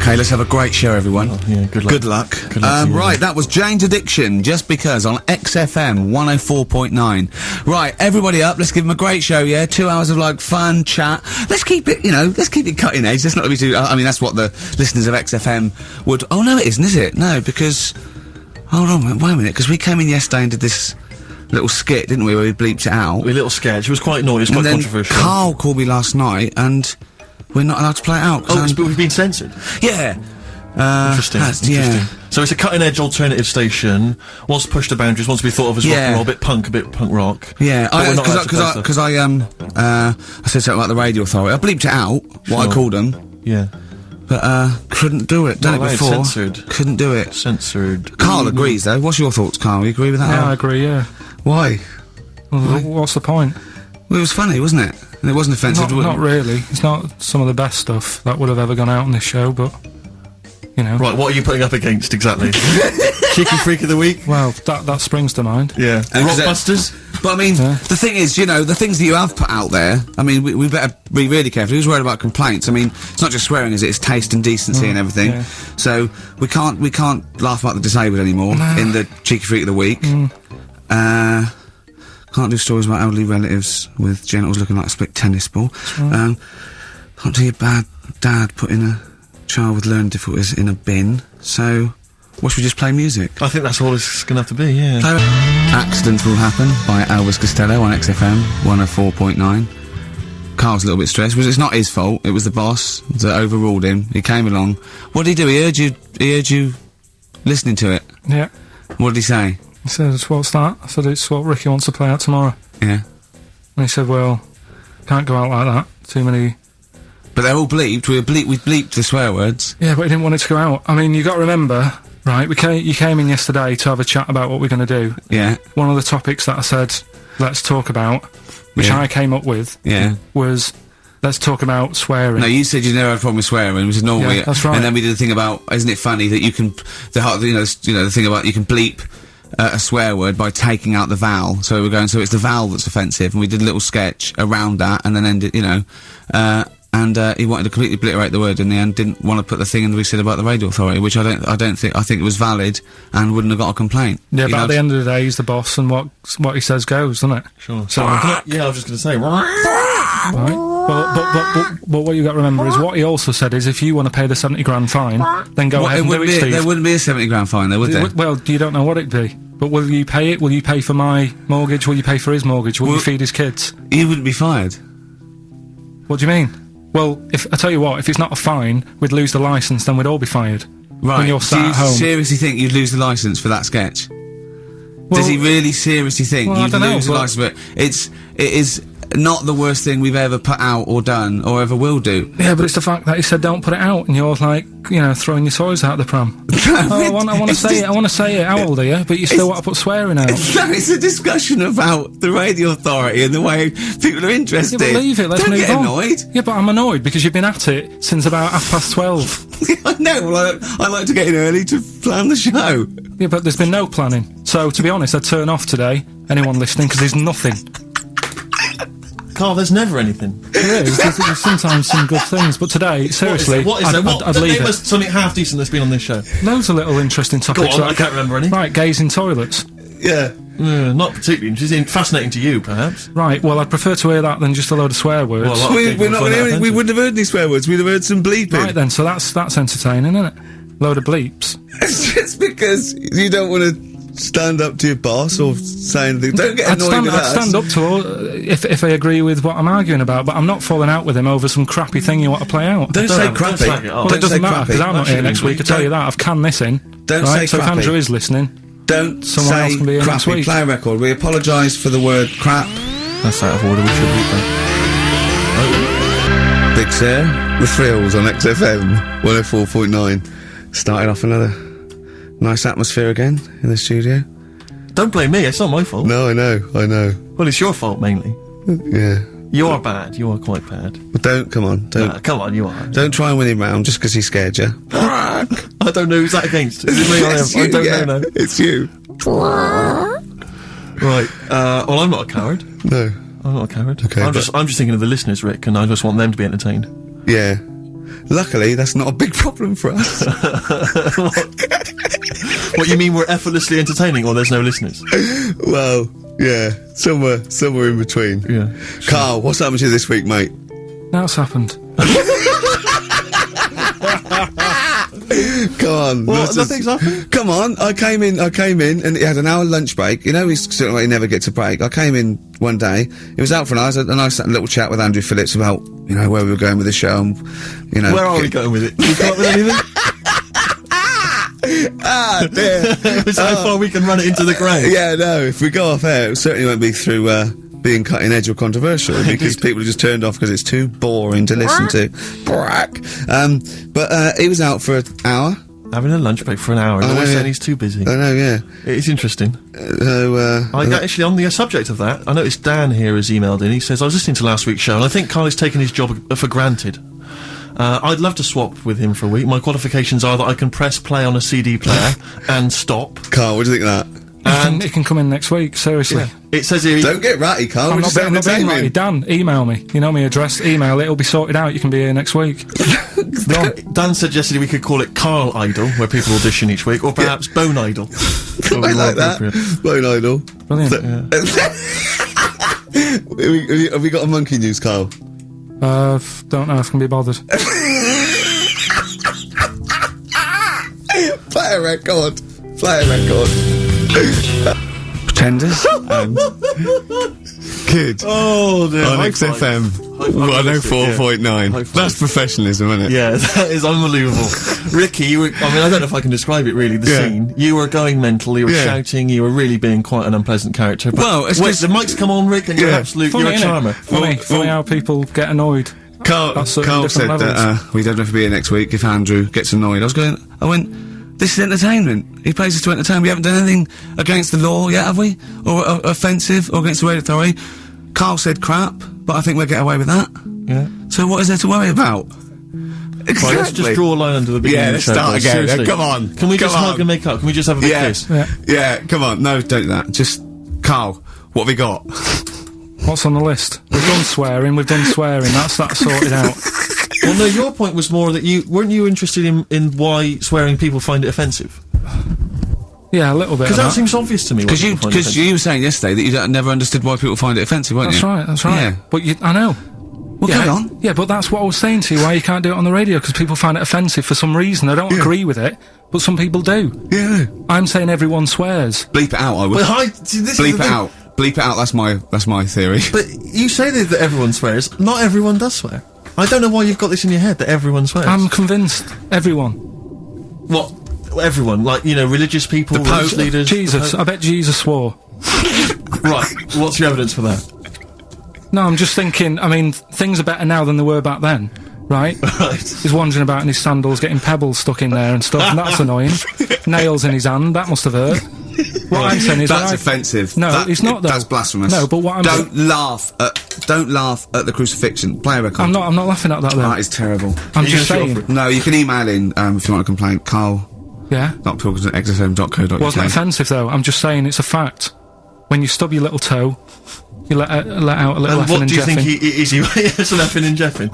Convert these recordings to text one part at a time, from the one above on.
Okay, let's have a great show, everyone. Oh, yeah, good luck. Good luck. Good luck to you. Right, that was Jane's Addiction, Just Because, on XFM 104.9. Right, everybody up, let's give them a great show, yeah? 2 hours of, like, fun, chat. Let's keep it, you know, let's keep it cutting edge. Let's not be too, I mean, that's what the listeners of XFM would, oh no, it isn't, is it? No, because, hold on, wait a minute, because we came in yesterday and did this little skit, didn't we, where we bleeped it out. A little sketch, it was quite naughty, it was quite controversial. Carl called me last night, and we're not allowed to play it out. Oh, but we've been censored? Yeah. Interesting. Yeah. So it's a cutting-edge alternative station. Wants to push the boundaries. Wants to be thought of as rock and roll, a bit punk rock. Yeah, because I said something about the Radio Authority. I bleeped it out. What I called them. Yeah. But couldn't do it. Done it before. Censored. Couldn't do it. Censored. Carl agrees though. What's your thoughts, Carl? You agree with that? Yeah, I agree. Yeah. Why? Well, what's the point? Well, it was funny, wasn't it? And it wasn't offensive. Not really. It's not some of the best stuff that would have ever gone out on this show, but. You know. Right, what are you putting up against exactly? Cheeky Freak of the Week? Well, that springs to mind. Yeah. Rockbusters? But I mean, the thing is, you know, the things that you have put out there, I mean, we better be really careful. Who's worried about complaints? I mean, it's not just swearing, is it? It's taste and decency and everything. Yeah. So, we can't laugh about the disabled anymore in the Cheeky Freak of the Week. Can't do stories about elderly relatives with genitals looking like a split tennis ball. Can't do your bad dad putting a child with learning difficulties in a bin. So, what should we just play music? I think that's all it's gonna have to be, yeah. Accidents Will Happen by Elvis Costello on XFM 104.9. Carl's a little bit stressed, because it's not his fault, it was the boss that overruled him. He came along. What did he do? He heard you listening to it? Yeah. What did he say? He said, what's that? I said, it's what Ricky wants to play out tomorrow. Yeah. And he said, well, can't go out like that. Too many... But they're all bleeped. We bleeped the swear words. Yeah, but he didn't want it to go out. I mean, you got to remember, right, you came in yesterday to have a chat about what we're going to do. Yeah. One of the topics that I said, let's talk about, which I came up with, was... Let's talk about swearing. No, you said you never had a problem with swearing, which is normally... Yeah, that's right. And then we did the thing about, isn't it funny that you can... the thing about you can bleep a swear word by taking out the vowel. So we're going, so it's the vowel that's offensive, and we did a little sketch around that, and then ended, you know... he wanted to completely obliterate the word in the end, didn't want to put the thing in that we said about the Radio Authority, which I think it was valid and wouldn't have got a complaint. Yeah, but at the end of the day, he's the boss, and what he says goes, doesn't it? Sure. So, yeah, I was just gonna say, right. But what you got to remember is what he also said is if you want to pay the 70 grand fine, then go ahead and do it, Steve. There wouldn't be a 70 grand fine, there, would there? Well, you don't know what it'd be. But will you pay it? Will you pay for my mortgage? Will you pay for his mortgage? Will you feed his kids? You wouldn't be fired. What do you mean? Well, I tell you what, if it's not a fine, we'd lose the licence, then we'd all be fired. Right. When you're sat at home. Do you seriously think you'd lose the licence for that sketch? Well, does he really seriously think you'd lose the licence? But it is not the worst thing we've ever put out or done or ever will do. Yeah, but it's the fact that he said don't put it out, and you're like, you know, throwing your toys out the pram. I want to say it. I want to say it. How old are you? But you still want to put swearing out. No, it's a discussion about the Radio Authority and the way people are interested. Yeah, but leave it. Let's don't move get on. Annoyed. Yeah, but I'm annoyed because you've been at it since about 12:30. I know. Well, I like to get in early to plan the show. Yeah, but there's been no planning. So to be honest, I'd turn off today. Anyone listening, because there's nothing. Carl, there's never anything. There is. There's sometimes some good things, but today, seriously, I'd leave it. Something half decent that's been on this show. Loads of little interesting topics. Go on, I can't remember any. Right, gays in toilets. Yeah. Not particularly interesting. Fascinating to you, perhaps. Right, well, I'd prefer to hear that than just a load of swear words. Well, we wouldn't have heard any swear words, we'd have heard some bleeping. Right then, so that's entertaining, isn't it? Load of bleeps. It's just because you don't want to stand up to your boss or say anything. Don't get annoyed with us. I'd stand up to all, if I agree with what I'm arguing about, but I'm not falling out with him over some crappy thing you want to play out. Don't say crappy. Well, it doesn't matter, because I'm not here next week, I tell you that. I've canned this in. Don't say so crappy. If Andrew is listening, don't someone else can be say here next crappy. week. Play a record. We apologise for the word crap. That's out of order, we should read that. Big Sur, The Thrills on XFM 104.9. Starting off another nice atmosphere again in the studio. Don't blame me, it's not my fault. No, I know. Well, it's your fault, mainly. Yeah. You are bad, you are quite bad. But come on. Come on, you are. Don't try and win him round just because he scared you. I don't know who's that against. Is it me or him? I don't know now. It's you. Right, well, I'm not a coward. No. I'm not a coward. Okay, I'm just thinking of the listeners, Rick, and I just want them to be entertained. Yeah. Luckily, that's not a big problem for us. What, you mean we're effortlessly entertaining, or there's no listeners? Well, yeah, somewhere in between. Yeah. Carl, what's happened to you this week, mate? Now it's happened. Come on. What? Nothing's happened? Come on. I came in, and he had an hour lunch break. You know, he's sort of like he never gets a break. I came in one day, he was out for a nice little chat with Andrew Phillips about, you know, where we were going with the show, and, you know. Where are we going with it? You come up with anything? Ah, dear. Is that how far we can run it into the grave? Yeah, no, if we go off air, it certainly won't be through, being cutting edge or controversial, because people have just turned off because it's too boring to listen to. But he was out for an hour. Having a lunch break for an hour, and always saying he's too busy. I know, yeah. It's interesting. Actually, on the subject of that, I noticed Dan here has emailed in. He says, I was listening to last week's show, and I think Carl has taken his job for granted. I'd love to swap with him for a week. My qualifications are that I can press play on a CD player and stop. Carl, what do you think of that? And it can come in next week, seriously. Yeah. It says here... Don't get ratty, Carl. I'm not being ratty. Dan, email me. You know my address. Email, it'll be sorted out. You can be here next week. Dan suggested we could call it Carl Idol, where people audition each week, or perhaps Bone Idol. I like that. Bone Idol. Brilliant. Have we got a monkey news, Carl? Don't know if I can be bothered. Play a record. Pretenders. Good. Oh, dear. On XFM 104.9. That's professionalism, isn't it? Yeah, that is unbelievable. Ricky, I don't know if I can describe it really, the scene. You were going mental, you were shouting, you were really being quite an unpleasant character. But well, it's the mic's come on, Rick, and you're a charmer. Funny how people get annoyed. Carl said that we don't have to be here next week if Andrew gets annoyed. I went, this is entertainment. He pays us to entertain. We haven't done anything against the law yet, have we? Or offensive, or against the radio authority. Carl said crap, but I think we'll get away with that. Yeah. So what is there to worry about? Exactly. Right, let's just draw a line under the beginning of the show. Yeah, let's start again. Come on. Can we just hug and make up? Can we just have a big kiss? Yeah, come on. No, don't do that. Just, Carl, what have we got? What's on the list? We've done swearing, that's sorted out. Well, no, your point was more that weweren't you interested in why swearing people find it offensive? Yeah, a little bit. Because that seems obvious to me. Because you were saying yesterday that you never understood why people find it offensive, weren't you? That's right. Yeah. But I know. Well, carry on. Yeah, but that's what I was saying to you, why you can't do it on the radio, because people find it offensive for some reason. I don't agree with it, but some people do. Yeah. I'm saying everyone swears. Bleep it out, I would. Bleep it out. Bleep it out, that's my theory. But you say that everyone swears. Not everyone does swear. I don't know why you've got this in your head, that everyone swears. I'm convinced. Everyone. What? Everyone? Like, religious people, the Pope, leaders? Jesus. I bet Jesus swore. Right. What's your evidence for that? No, I'm just thinking, things are better now than they were back then. Right? He's wandering about in his sandals, getting pebbles stuck in there and stuff, and that's annoying. Nails in his hand, that must have hurt. What I'm saying is that's offensive. No, it's not, though. That's blasphemous. No, but what I'm Don't laugh at the crucifixion. Play a record. I'm not laughing at that, though. That is terrible. I'm just saying. No, you can email in, if you want a complaint. Carl. Yeah? Not talking to xfm.co.uk. Wasn't offensive, though. I'm just saying it's a fact. When you stub your little toe, you let out a little effing and jeffing. What do you think is he some effing and jeffing?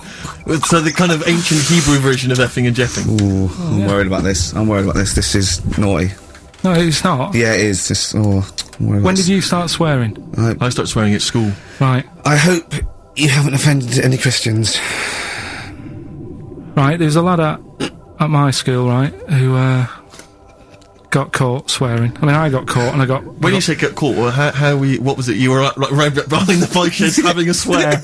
So the kind of ancient Hebrew version of effing and jeffing. Ooh, I'm worried about this. This is naughty. No, it's not. Yeah, it is. When did you start swearing? I started swearing at school. Right. I hope you haven't offended any Christians. Right, there's a lad at my school, right, who, got caught swearing. I got caught and I got... When you say get caught, what was it? You were right behind the bike sheds having a swear. Have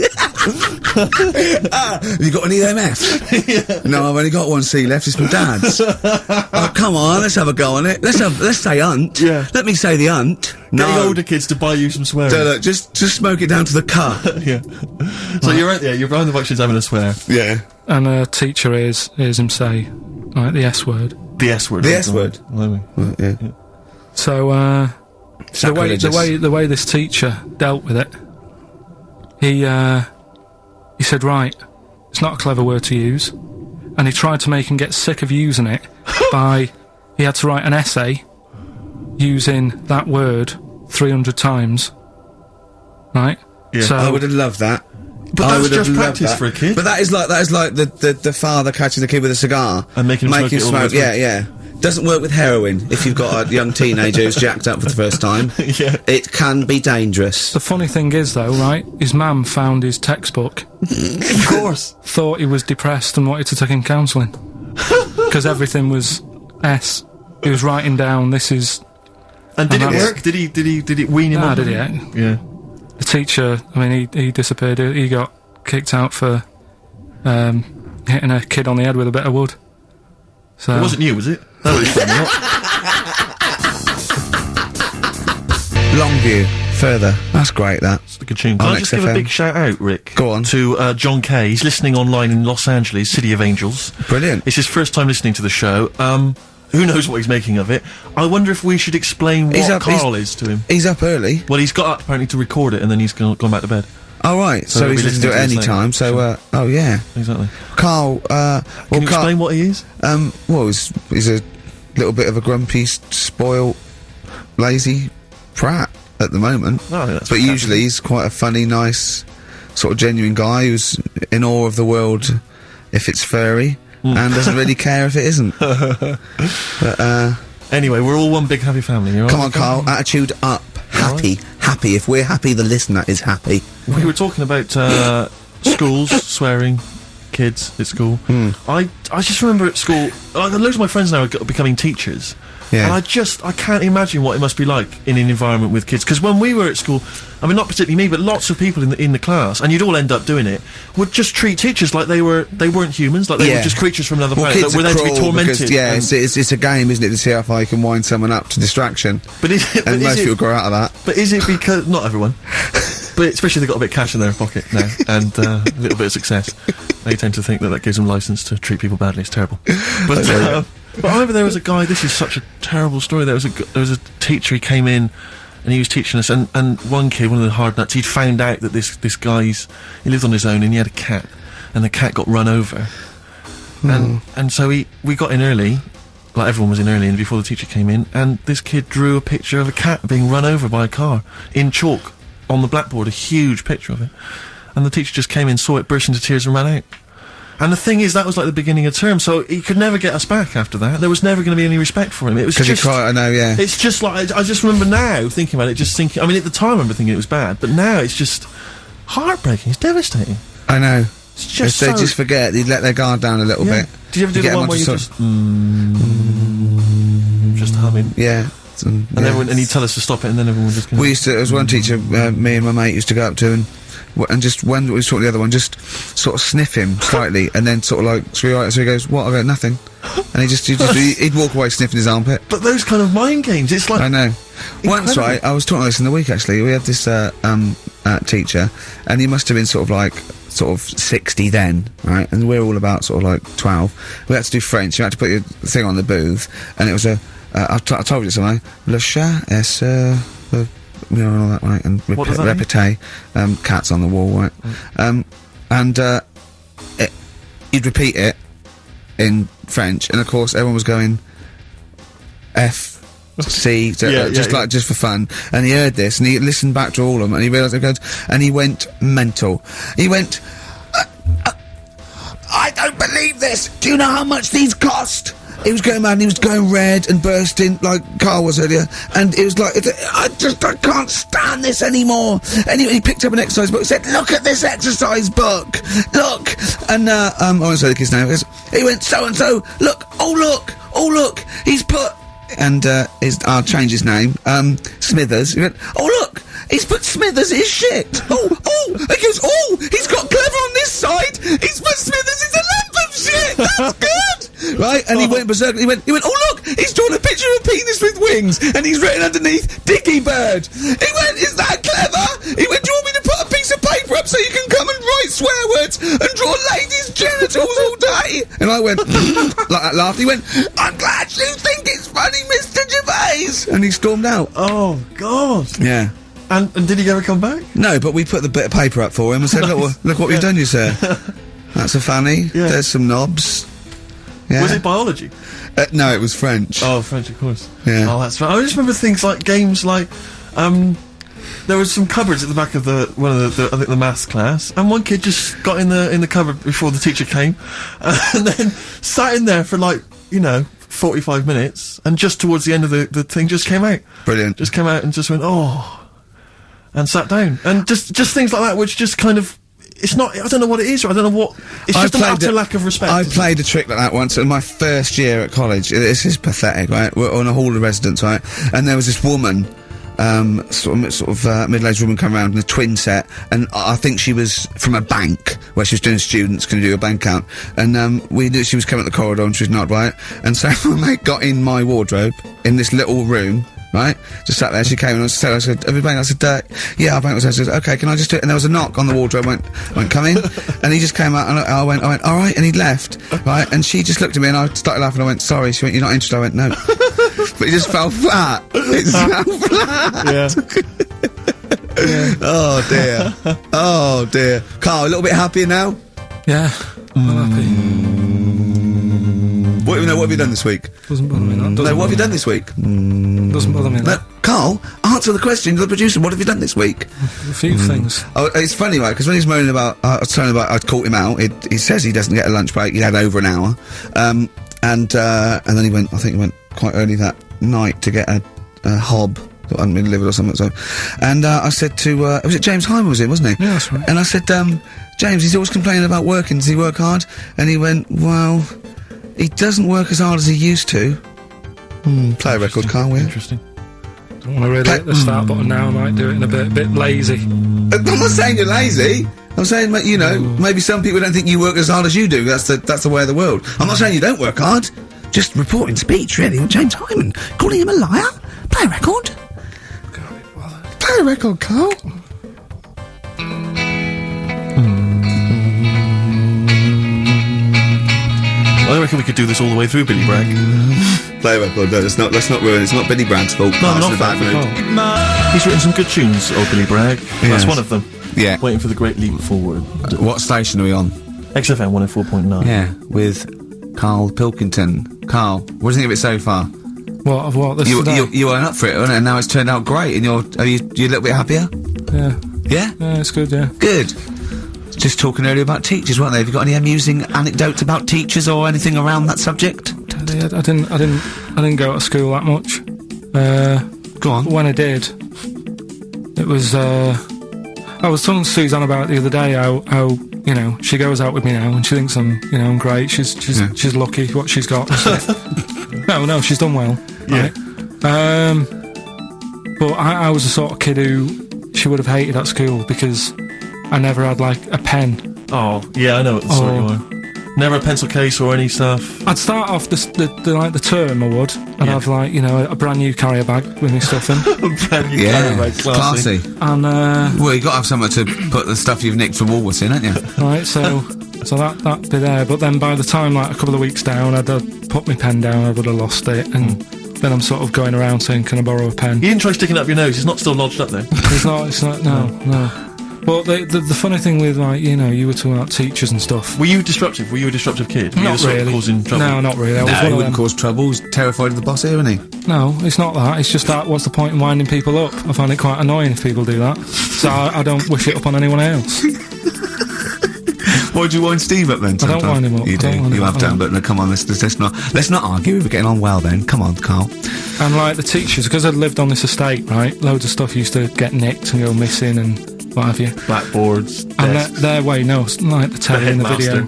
you got any EMF? Yeah. No, I've only got one C left, it's my dad's. Oh, come on, let's have a go on it. Let's say hunt. Yeah. Let me say the hunt. No. Getting older kids to buy you some swearing. So look, just smoke it down to the cut. Yeah. So you're right there, you're behind the bike sheds having a swear. Yeah. And a teacher hears him say, right, the S word. The S word. The S word. Yeah. So, the way this teacher dealt with it, he said, right, it's not a clever word to use, and he tried to make him get sick of using it he had to write an essay using that word 300 times, right? Yeah. So I would have loved that. But I that's would have just loved practice that. for a kid. But that is like the father catching the kid with a cigar And making him smoke it all the way through. Yeah. Doesn't work with heroin if you've got a young teenager who's jacked up for the first time. Yeah. It can be dangerous. The funny thing is, though, right, his mum found his textbook, Of course. thought he was depressed and wanted to take him counselling. Because everything was S. He was writing down, this is... And did And it that's- work? Did it wean him Nah, off? did it? Yeah. The teacher, I mean, he disappeared. He got kicked out for hitting a kid on the head with a bit of wood. So It wasn't you, was it? That was fun, not. Longview. Further. That's great, that. It's a good tune. Can On I just give a XFM. big shout out, Rick? Go on. To John Kay. He's listening online in Los Angeles, City of Angels. Brilliant. It's his first time listening to the show. Who knows what he's making of it? I wonder if we should explain He's what up- Carl is to him. He's up early. Well, he's got up apparently to record it, and then he's gone back to bed. Oh, right. So he'll he's be listening to it listening any to this later. time. So, oh, yeah. Exactly. Carl, Can you Carl, explain what he is? well, he's a little bit of a grumpy, spoiled, lazy prat at the moment. Oh, I think that's But fantastic. usually he's quite a funny, nice, sort of genuine guy who's in awe of the world if it's furry and doesn't really care if it isn't. But, Anyway, we're all one big happy family. You all come right? on, Carl, attitude up. Happy. Happy. If we're happy, the listener is happy. We were talking about schools, swearing, kids at school. I just remember at school, like, loads of my friends now are becoming teachers. Yeah. And I can't imagine what it must be like in an environment with kids. Because when we were at school, I mean, not particularly me, but lots of people in the class, and you'd all end up doing it, would just treat teachers like they weren't humans, like they were Yeah. just creatures from another Well, planet kids that were are there to be cruel tormented. because, yeah, and- it's a game, isn't it, to see how far you can wind someone up to distraction. but is it, but And is most it- people grow out of that. But is it because not everyone, but especially if they've got a bit of cash in their pocket now and a little bit of success, they tend to think that gives them license to treat people badly. It's terrible. But I remember there was a guy. This is such a terrible story. There was a teacher. He came in, and he was teaching us. And one kid, one of the hard nuts, he'd found out that this guy's he lived on his own and he had a cat, and the cat got run over. And so we got in early. Like everyone was in early, and before the teacher came in, and this kid drew a picture of a cat being run over by a car in chalk on the blackboard, a huge picture of it. And the teacher just came in, saw it, burst into tears, and ran out. And the thing is, that was like the beginning of term, so he could never get us back after that. There was never going to be any respect for him. It was Because you just. cry, I know, yeah. It's just like I just remember now thinking about it, just thinking. I mean, at the time, I remember thinking it was bad, but now it's just heartbreaking. It's devastating. I know. It's just If they so- just forget, they'd let their guard down a little Yeah. bit. Did you ever do Get the one them where you onto just humming, Yeah. and everyone, and he'd tell us to stop it, and then everyone would just. We used to, there was one teacher, me and my mate used to go up to and just, when we was talking to the other one, just sort of sniff him slightly, and then sort of like, so he goes, what? I go, nothing. And he'd walk away sniffing his armpit. But those kind of mind games, it's like I know. Once, Incredible. right, I was talking about this in the week, actually. We had this, teacher, and he must have been sort of 60 then, right? And we're all about sort of like 12. We had to do French. You had to put your thing on the booth, and it was I told you something. Le chat est, you know, and all that, right? And What does that mean? répété, cats on the wall, right? You'd repeat it in French, and of course everyone was going F. C, just for fun, and he heard this, and he listened back to all of them, and he realised it goes, and he went mental. He went, I don't believe this. Do you know how much these cost? He was going mad, and he was going red and bursting like Carl was earlier, and it was like, I can't stand this anymore. And he picked up an exercise book and said, look at this exercise book, look. And I won't say the kid's name. He went, so and so, look, oh look, he's put. And I'll change his name. Smithers. He went, oh look, he's put Smithers his shit. He goes, he's got Clever on this side. He's put Smithers as a lump of shit. That's good, right? And he went berserk. He went, oh look, he's drawn a picture of a penis with wings, and he's written underneath Dicky Bird. He went, is that clever? He went, do you want me to put a piece of paper up so you can come and write swear words and draw ladies' genitals all day? And I went, like that laughed. He went, I'm glad you think it's funny, Mr. Gervais. And he stormed out. oh god. Yeah. And did he ever come back? No, but we put the bit of paper up for him and said, look what we've done, you sir. That's a fanny. Yeah. There's some knobs. Yeah. Was it biology? No, it was French. Oh, French, of course. Yeah. Oh, that's right. I just remember things like games like, there was some cupboards at the back of I think the maths class, and one kid just got in the cupboard before the teacher came, and then sat in there for 45 minutes, and just towards the end of the thing just came out. Brilliant. Just came out and just went, oh, and sat down. And just things like that, which just kind of, it's not, I don't know what it is, or I don't know what, it's just an utter lack of respect. I played a trick like that once in my first year at college. This is pathetic, right? We're on a hall of residence, right? And there was this woman, sort of middle-aged woman come around in a twin set, and I think she was from a bank where she was doing students going to do a bank account, and we knew she was coming up the corridor and she was not right, and so my mate got in my wardrobe in this little room, right, just sat there. She came and I said, have you banked? I said, yeah, I banked. I said, okay, can I just do it? And there was a knock on the wardrobe. Went, come in. And he just came out, and I went, all right, and he left, right, and she just looked at me, and I started laughing. I went, sorry. She went, you're not interested? I went, no. But it just fell flat. It fell flat. Yeah. Oh dear. Oh dear. Carl, a little bit happier now? Yeah, I'm happy. What have you done this week? Doesn't bother me that. No, what have you done this week? Doesn't bother me No, that. Carl, answer the question to the producer. What have you done this week? A few things. Oh, it's funny, right? Because when he's moaning about, I was telling him about, I'd caught him out. He says he doesn't get a lunch break. He had over an hour, and then he went. I think he went quite early that night to get a hob that hadn't been delivered or something. So, and I said to, was it James Hyman? Was it? Wasn't he? Yeah, that's right. And I said, James, he's always complaining about working. Does he work hard? And he went, well, he doesn't work as hard as he used to. Play a record, Carl, will you? Interesting. Don't want to really hit the start button now. I might do it in a bit lazy. I'm not saying you're lazy. I'm saying, you know, maybe some people don't think you work as hard as you do. That's the way of the world. I'm not saying you don't work hard. Just reporting speech, really, with James Hyman. Calling him a liar. Play a record. Play a record, Carl. I reckon we could do this all the way through, Billy Bragg. Play a record, no, let's not ruin it. It's not Billy Bragg's fault. No, Carl's not in a bad mood. He's written some good tunes, old Billy Bragg. Yes. That's one of them. Yeah. Waiting for the great leap forward. What station are we on? XFM 104.9. Yeah, with Carl Pilkington. Carl, what do you think of it so far? What of what? This You today? weren't up for it, weren't it? And now it's turned out great, and you're a little bit happier? Yeah. Yeah? Yeah, it's good, yeah. Good. Just talking earlier about teachers, weren't they? Have you got any amusing anecdotes about teachers or anything around that subject? I didn't go to school that much. Go on. When I did, it was, I was telling Suzanne about it the other day how, you know, she goes out with me now and she thinks I'm great. She's lucky what she's got and stuff. No, she's done well. Yeah. Right? But I was the sort of kid who she would have hated at school because I never had, like, a pen. Oh, yeah, I know what the sort you are. Never a pencil case or any stuff. I'd start off the term, I would. I'd have, like, you know, a brand new carrier bag with my stuff in. Brand new carrier bag, classy. And, Well, you got to have somewhere to put the stuff you've nicked from Woolworths in, haven't you? right, so that'd be there. But then by the time, like, a couple of weeks down, I'd have put my pen down, I would have lost it, and then I'm sort of going around saying, can I borrow a pen? You didn't try sticking it up your nose, it's not still lodged up there. It's not, no. Well, the funny thing with, like, you know, you were talking about teachers and stuff. Were you disruptive? Were you a disruptive kid? Were you Not the sort of really. causing trouble? No, not really. I was No, one he of wouldn't them. cause trouble. He's terrified of the boss here, isn't he? No, it's not that. It's just that, what's the point in winding people up? I find it quite annoying if people do that. So I don't wish it up on anyone else. Why do you wind Steve up then? I don't wind him up. You I do. don't wind You him have up. done, but no, come on, let's not argue. We're getting on well then. Come on, Carl. And, like, the teachers, because I'd lived on this estate, right, loads of stuff used to get nicked and go missing and what have you. Blackboards, And desks. their way, no, like the telly and the video,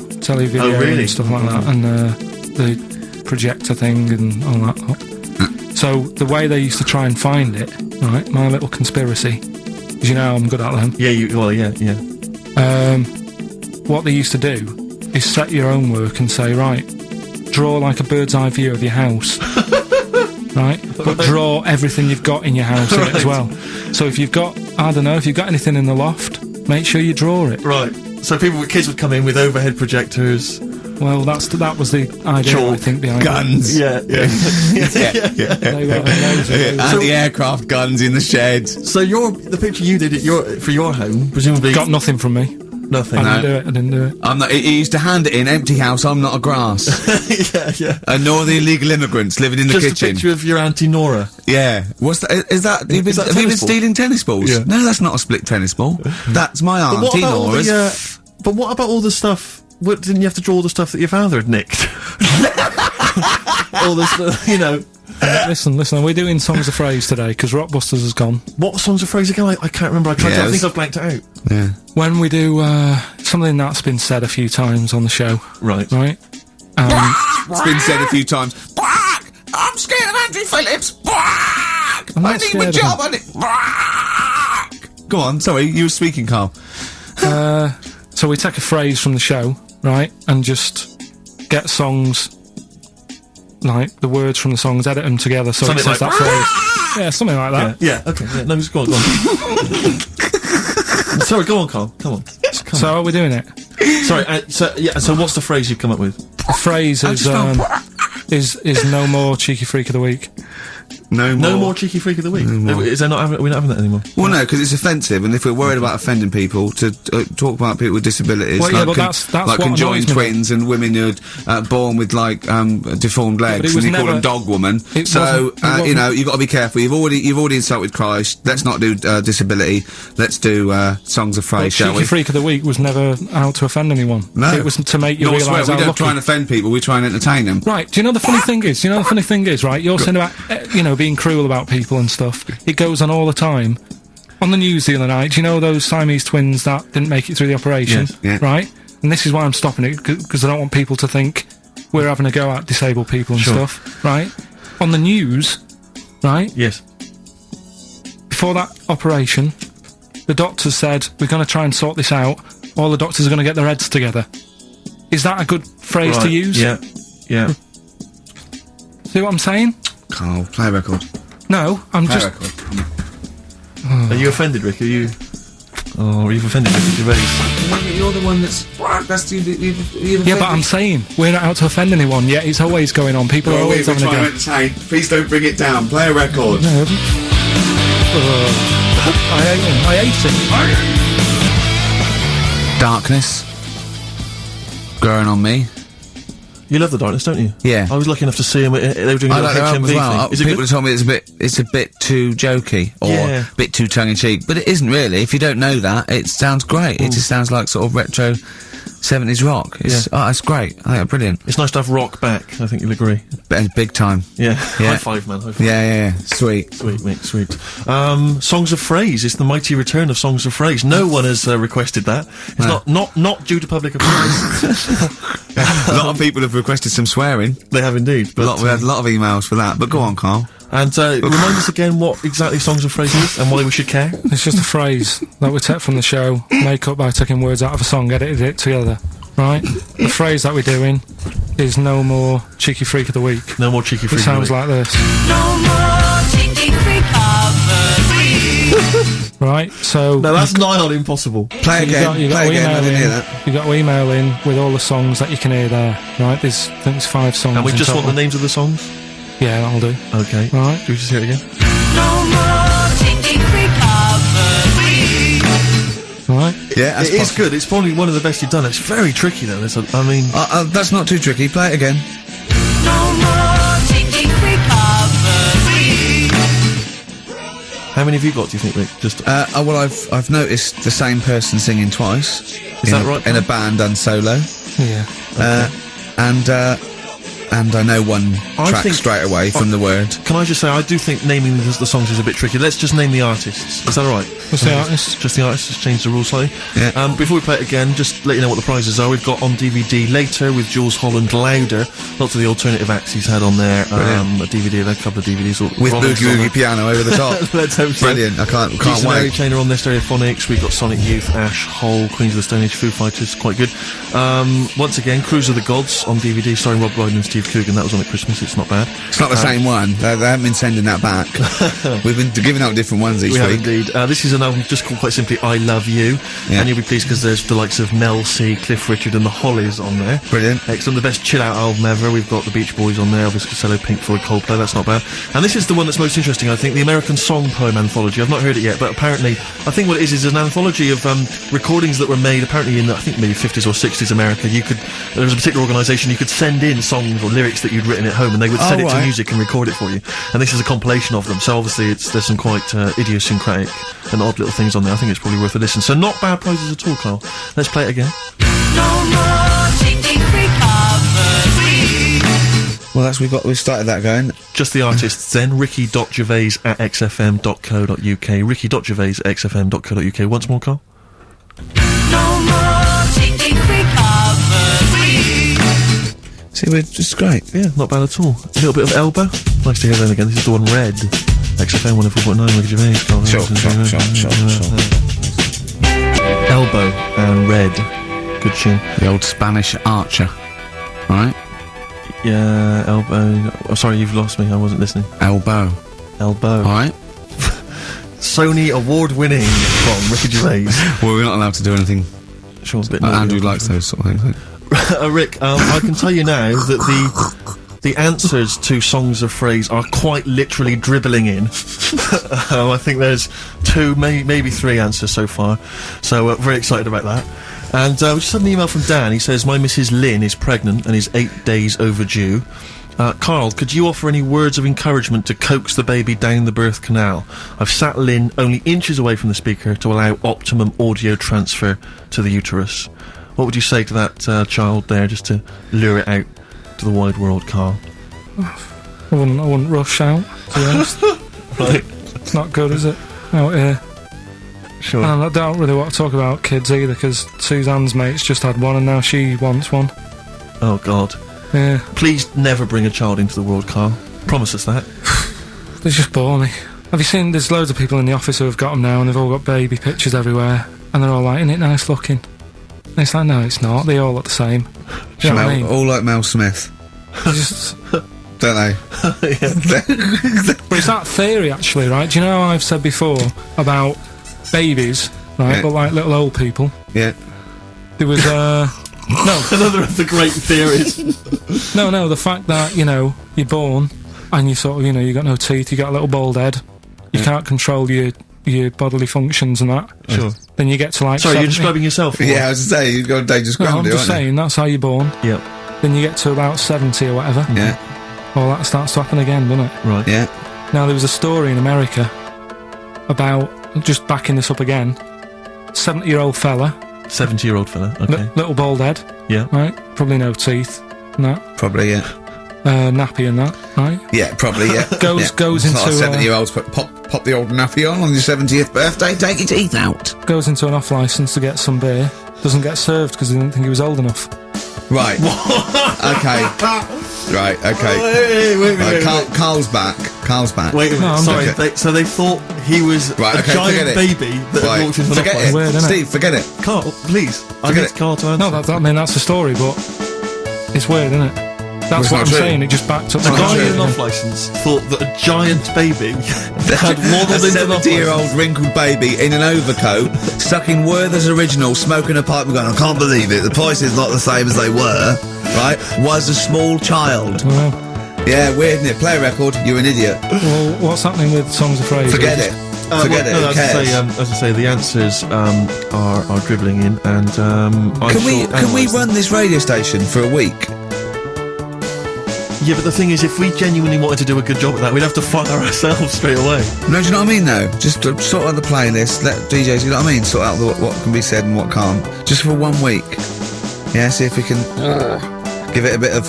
Oh, really? and stuff like that, and the projector thing and all that. So the way they used to try and find it, right, my little conspiracy, because you know I'm good at them. Yeah, yeah. What they used to do is set your own work and say, right, draw like a bird's eye view of your house. Right, but draw everything you've got in your house in it as well. So if you've got, I don't know, if you've got anything in the loft, make sure you draw it. Right. So kids would come in with overhead projectors. Well, that was the idea, Chalk. I think, behind Guns. Yeah. it. They got loads of those. Anti-aircraft guns in the shed. So the picture you did for your home, presumably Got nothing from me. Nothing. I didn't do it. I'm not. He used to hand it in, empty house, I'm not a grass. Yeah. And nor the illegal immigrants living in the Just kitchen. a picture of your Auntie Nora. Yeah. What's that? Is that, have you been tennis ball? stealing tennis balls? Yeah. No, that's not a split tennis ball. That's my Auntie Nora's. But what about all the stuff? What, didn't you have to draw all the stuff that your father had nicked? All this, you know. Listen, we're doing Songs of Phrase today, because Rockbusters has gone. What songs of phrase again? I can't remember. I think I've blanked it out. Yeah. When we do, something that's been said a few times on the show. Right. It's been said a few times. I'm scared of Andrew Phillips. I need my job on it. Go on, sorry, you were speaking, Carl. So we take a phrase from the show, right, and just get songs, like the words from the songs, edit them together so Something it says like that phrase. Yeah, something like that. Yeah, okay. Yeah, no, just go on. Sorry, go on, Carl. Come on. So are we doing it? Sorry, so what's the phrase you've come up with? The phrase is no more cheeky freak of the week. No more cheeky freak of the week. Is there not? We're not having that anymore. Well, no, because it's offensive, and if we're worried about offending people, to talk about people with disabilities, Well, yeah, like, but that's like what conjoined annoys me. twins and women who are born with like deformed legs, was and you call never- them dog woman. It So wasn't- it wasn't- you know, you've got to be careful. You've already insulted Christ. Let's not do disability. Let's do songs of phrase, shall Cheeky we? freak of the week was never out to offend anyone. No, it was to make you No, I swear, realise we how don't lucky. try and offend people. We try and entertain them. Right, do you know the funny thing is? Right, you're saying about, being cruel about people and stuff. It goes on all the time. On the news the other night, do you know those Siamese twins that didn't make it through the operation? Yes. Yeah. Right? And this is why I'm stopping it, because I don't want people to think we're having a go at disabled people and Sure. stuff, right? On the news, right, Yes. before that operation, the doctors said, we're going to try and sort this out. All the doctors are going to get their heads together. Is that a good phrase to use? Yeah. See what I'm saying? Carl, play a record. No, I'm Play a just... record. Are you offended, Rick? You've offended Ricky Gervais. You're the one that's Yeah, but I'm saying, we're not out to offend anyone, yet it's always going on. People are always having a go. entertain. Please don't bring it down. Play a record. No. I hate it. Darkness. Growing on me. You love the darkness, don't you? Yeah. I was lucky enough to see him. They were doing a I little like their album HMV as well. thing. Is it People good? have told me it's a bit too jokey or Yeah. a bit too tongue-in-cheek, but it isn't really. If you don't know that, it sounds great. It just sounds like sort of retro 70s rock. It's great. I think it's brilliant. It's nice to have rock back. I think you'll agree. Big time. Yeah. Yeah. High five, man. High five. Yeah. Sweet. Sweet, mate, sweet. Songs of Phrase. It's the mighty return of Songs of Phrase. No one has requested that. It's not due to public approval. A lot of people have requested some swearing. They have indeed. But, We had a lot of emails for that, but go on, Carl. and remind us again what exactly Songs of Phrase is and why we should care. It's just a phrase that we take from the show, make up by taking words out of a song, edited it together. Right? The phrase that we're doing is no more cheeky freak of the week. No more cheeky It freak. sounds like this. No more cheeky freak of the week. Right? So... No, that's nigh on impossible. Play You again. got Play to again. I email didn't hear in. that. You got to email in with all the songs that you can hear there. Right? I think there's 5 songs. And we in just want total. the names of the songs. Yeah, that'll do. Okay. Right. Do we just hear it again? No more cheeky freak of the week. Right? Yeah, that's It is possible. good. It's probably one of the best you've done. It's very tricky though. That's not too tricky. Play it again. No more cheeky freak of the week. How many have you got? Do you think, Rick? Just Well, I've noticed the same person singing twice. Is that right, In a Carl? band and solo. Yeah. And I know one I track think- straight away from the word. Can I just say, I do think naming the songs is a bit tricky. Let's just name the artists. Is that alright? What's the artist? Just the artists, just change the rules slightly. Yeah. Before we play it again, just let you know what the prizes are. We've got on DVD Later with Jules Holland Louder. Lots of the alternative acts he's had on there. A DVD, a couple of DVDs. With Rolling Boogie Stone. Woogie piano over the top. Let's hope so. Brilliant. I can't Jason Mary wait. Chain are on there, Stereophonics. We've got Sonic Youth, Ash, Hole, Queens of the Stone Age, Foo Fighters. Quite good. Once again, Cruise of the Gods on DVD starring Rob Brydon and Steve Steve Coogan. That was on at Christmas. It's not bad. It's not the same one. They haven't been sending that back. We've been giving out different ones each We have week. indeed. This is an album just called quite simply I Love You. Yeah. And you'll be pleased because there's the likes of Mel C, Cliff Richard and the Hollies on there. Brilliant. Excellent. The best chill-out album ever. We've got the Beach Boys on there, Elvis Costello, Pink Floyd, Coldplay. That's not bad. And this is the one that's most interesting, I think, the American Song Poem Anthology. I've not heard it yet, but apparently, I think what it is an anthology of recordings that were made apparently in, I think, maybe 50s or 60s America. There was a particular organisation, you could send in songs or lyrics that you'd written at home and they would set it to right. music and record it for you. And this is a compilation of them. So obviously there's some quite idiosyncratic and odd little things on there. I think it's probably worth a listen. So not bad prizes at all, Carl. Let's play it again. No more cheeky free covers. Well, we started that going. Just the artists then, ricky.gervais@xfm.co.uk, ricky.gervais@xfm.co.uk. Once more, Carl. No more cheeky free covers. See, we're just great. Yeah, not bad at all. A little bit of Elbow. Nice to hear them again. This is the one Red. XFM 104.9, Ricky Gervais. Carl Sure. Elbow and Red. Good tune. The old Spanish archer. Right? Yeah, Elbow. Oh, sorry, you've lost me. I wasn't listening. Elbow. Elbow. Alright? Sony award-winning from Ricky Gervais. Well, we're not allowed to do anything. Sean's a bit naughty. Andrew likes those sort of things. Rick, I can tell you now that the answers to songs of phrase are quite literally dribbling in. I think there's two, maybe three answers so far. So very excited about that. And we just had an email from Dan. He says, my Mrs. Lynn is pregnant and is 8 days overdue. Carl, could you offer any words of encouragement to coax the baby down the birth canal? I've sat Lynn only inches away from the speaker to allow optimum audio transfer to the uterus. What would you say to that child there, just to lure it out to the wide world, Carl? I wouldn't rush out, to be honest. Right. It's not good, is it? Out here. Sure. And I don't really want to talk about kids either, because Suzanne's mate's just had one and now she wants one. Oh, God. Yeah. Please never bring a child into the world, Carl. Promise us that. They just bore me. Have you seen, there's loads of people in the office who have got them now and they've all got baby pictures everywhere. And they're all like, isn't it nice looking? And it's like, no, it's not. They all look the same. Do you know what I mean? All like Mel Smith. They just... Don't they? But it's that theory, actually, right? Do you know how I've said before about babies, right, Yeah. but like little old people? Yeah. There was, no, Another of the great theories. no, the fact that, you know, you're born and you sort of, you know, you got no teeth, you got a little bald head, you can't control your bodily functions and that. Sure. Then you get to like Sorry, 70. you're describing yourself? or Yeah, I was to say, you've got a dangerous No, ground, I'm aren't just you? saying, that's how you're born. what? Yep. Then you get to about 70 or whatever. Yeah, Well, that starts to happen again, doesn't it? Right. yeah. Now, there was a story in America about, just backing this up again, 70-year-old fella, 70-year-old fella. Okay. little bald head, Yeah. right? Probably no teeth and that. Probably, yeah. Nappy and that, right? Yeah, probably, yeah. Goes It's not into, like 70-year-olds, but pop the old nappy on your 70th birthday, take your teeth out. Goes into an off-licence to get some beer. Doesn't get served because he didn't think he was old enough. Right. Okay. Right, okay. Wait a Right, minute. Carl's back. Carl's back. Wait a minute. No, I'm Sorry. okay. So they thought he was Right, a okay, giant forget it. baby that had Right, walked into an forget office. it. Weird, innit? Steve, forget it. Carl, please. I Forget need it. Carl to answer. No, I mean, that's the story, but it's weird, isn't it? That's it's what not I'm true. saying, it just backed up The my guy theory. in an off-licence thought that a giant baby had waddled a into an off-licence. 70-year-old wrinkled baby in an overcoat, stuck in Werther's Original, smoking a pipe and going, I can't believe it, the price is not the same as they were, right, was a small child. Well, Yeah, weird, isn't it? Play a record, you're an idiot. well, what's happening with Songs of Phrase? Forget it. Forget it, No, who cares? as I say, the answers are dribbling in, and Can we run this radio station for a week? Yeah, but the thing is, if we genuinely wanted to do a good job at that, we'd have to fire ourselves straight away. No, do you know what I mean, though? Just sort out the playlist, let DJs, you know what I mean? Sort out what can be said and what can't. Just for 1 week. Yeah, see if we can give it a bit of,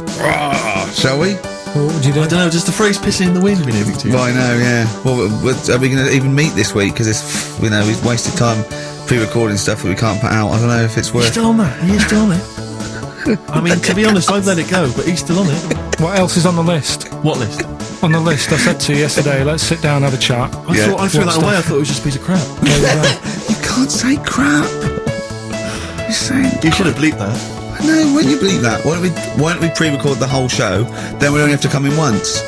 shall we? What would you do? I don't know, does the phrase pissing in the wind mean anything to you? Well, I know, yeah. Well, are we going to even meet this week? Because it's, you know, we've wasted time pre-recording stuff that we can't put out. I don't know if it's He's worth... still on that. He is still on it. I mean, to be honest, I've let it go, but he's still on it. What else is on the list? What list? On the list, I said to you yesterday, let's sit down and have a chat. Yeah. I threw What that away. stuff? I thought it was just a piece of crap. There you go. You can't say crap. You're saying... You should have bleeped that. I No, why don't you bleep that? Why don't we pre-record the whole show? Then we only have to come in once.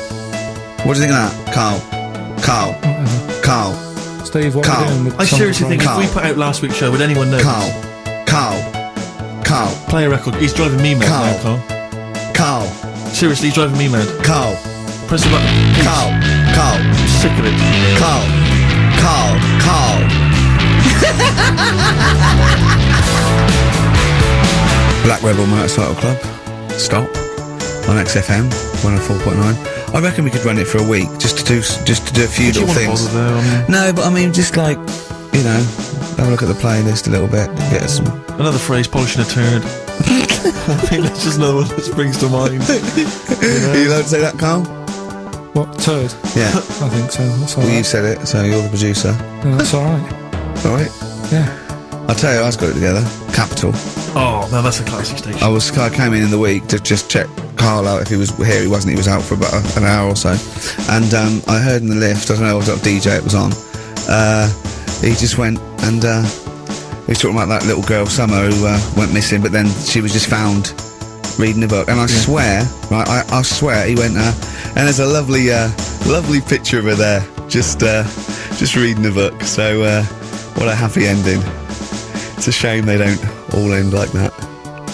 What do you think of that, Carl? Carl. Steve, what Carl. are you doing with I seriously think Carl. if we put out last week's show, would anyone know? Carl. Play a record. He's driving me mad now, Carl. Seriously, he's driving me mad. Carl. Press the button. Please. Carl. I'm sick of it. Carl. Black Rebel Motorcycle Club. Stop. On XFM 104.9. I reckon we could run it for a week just to do a few Do you little want to things. bother there? No, but I mean, just like, you know, have a look at the playlist a little bit. Get us some. Another phrase, polishing a turd. I think that's just another one that springs to mind. Are you allowed to say that, Carl? What, turd? Yeah. I think so. That's Well, you alright. said it, so you're the producer. Yeah, that's alright. All right. Yeah. I'll tell you, I got it together. Capital. Oh, now that's a classic station. I came in the week to just check Carl out if he was here. He wasn't. He was out for about an hour or so. And I heard in the lift, I don't know what DJ it was on, he just went and he was talking about that little girl, Summer, who went missing, but then she was just found reading a book. And I swear, right, I swear, he went, and there's a lovely picture of her there, just reading a book. So, what a happy ending. It's a shame they don't all end like that.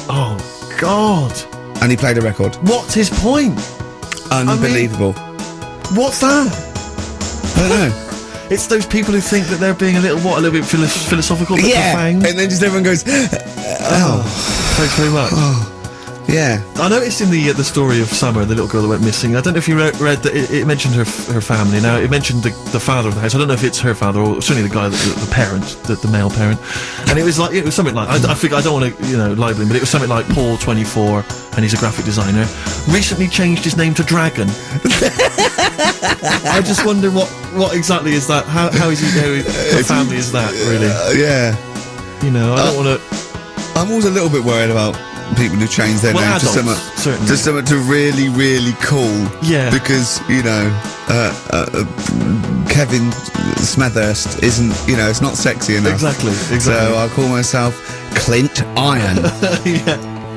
Oh, God. And he played a record. What's his point? Unbelievable. What's that? I don't know. It's those people who think that they're being a little bit philosophical, but And profound. then just everyone goes, Thanks very much. yeah. I noticed in the story of Summer, the little girl that went missing, I don't know if you read that it mentioned her family. Now, it mentioned the father of the house. I don't know if it's her father or certainly the guy, the parent, the male parent. And it was something like, I think I don't want to, libel him, but it was something like Paul 24, and he's a graphic designer, recently changed his name to Dragon. I just wonder what exactly is that? How is he? How family is that really? Yeah. I don't want to. I'm always a little bit worried about people who change their name to adults, certainly. something to really, really cool. Yeah. Because, Kevin Smethurst isn't, it's not sexy enough. Exactly. So I call myself Clint Iron.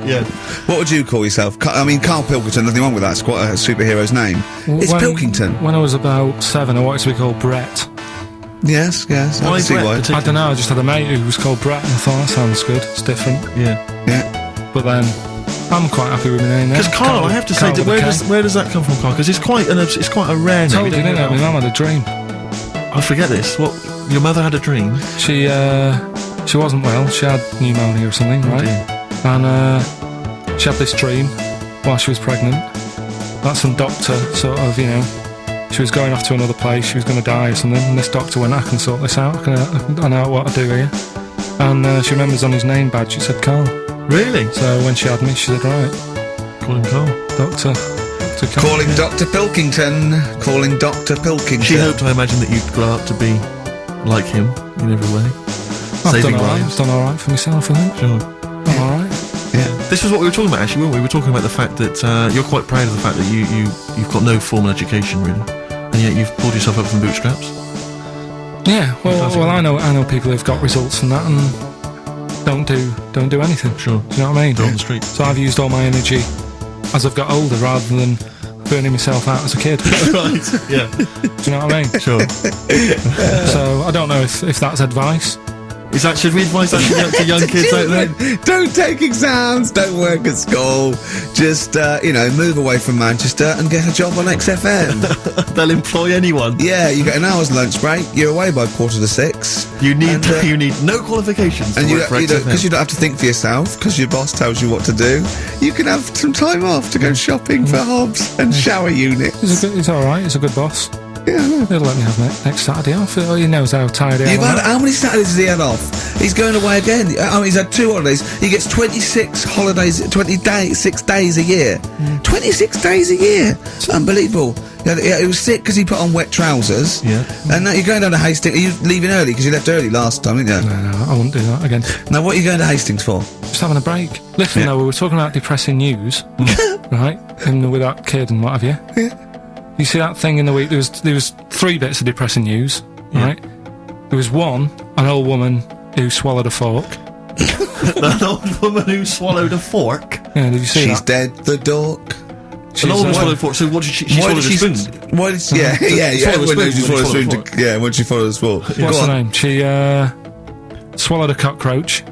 Yeah. What would you call yourself? Carl Pilkington, nothing wrong with that. It's quite a superhero's name. It's Pilkington. When I was about 7, I wanted to be called Brett. Yes. I Why can see Brett why. particularly? I don't know, I just had a mate who was called Brett and I thought that sounds good, it's different. Yeah. Yeah. But then, I'm quite happy with my name now. Because Carl, I have to say, where does that come from, Carl? Because it's quite a rare I name. told you, didn't I? My mum had a dream. I forget this. What? Your mother had a dream? She wasn't well, she had pneumonia or something, right? dear. And she had this dream while she was pregnant that some doctor sort of, she was going off to another place, she was going to die or something, and this doctor went, I can sort this out, I know what to do here. And she remembers on his name badge it said Carl. Really? So when she had me, she said, right, Call him Carl. Doctor Carl. Calling Dr. Pilkington. Calling Dr. Pilkington. She hoped, I imagine, that you'd grow up to be like him in every way. I've Saving done alright, lives. I've done alright for myself, I think. Sure. I'm alright. This is what we were talking about, actually, weren't we? We were talking about the fact that you're quite proud of the fact that you've got no formal education, really, and yet you've pulled yourself up from bootstraps. Yeah, Fantastic. well, I know people who've got results from that and don't do anything. Sure. Do you know what I mean? They're on the street. So I've used all my energy as I've got older rather than burning myself out as a kid. Do Right. Yeah. you know what I mean? Sure. So I don't know if that's advice. Should we advise that to young kids out there? Don't take exams, don't work at school, just, move away from Manchester and get a job on XFM. They'll employ anyone. Yeah, you get an hour's lunch break, you're away by 5:45. You need And, you need no qualifications to And work for XFM. because you don't have to think for yourself, because your boss tells you what to do, you can have some time off to go shopping for hobs and shower units. He's alright, he's a good boss. Yeah, I know. He'll let me have next Saturday off. Oh, he knows how tired I am. You've had, how many Saturdays has he had off? He's going away again. He's had 2 holidays. He gets 26 holidays, 6 days a year. 26 days a year. Unbelievable. He was sick because he put on wet trousers. Yeah. And now you're going down to Hastings. Are you leaving early? Because you left early last time, didn't you? No, I wouldn't do that again. Now, what are you going to Hastings for? Just having a break. Listen, though, we were talking about depressing news, right? And with that kid and what have you. Yeah. You see that thing in the week? There was 3 bits of depressing news, right? There was one, an old woman who swallowed a fork. An old woman who swallowed a fork. Yeah, did you see She's that? dead, the dork. An old woman uh, swallowed a fork. So what did she swallowed a spoon? Why did she, yeah, Swallow a everyone knows she spoon swallowed a when spoon. you swallow a Yeah, when she swallowed a spoon. What's Go her on. name? She swallowed a cockroach.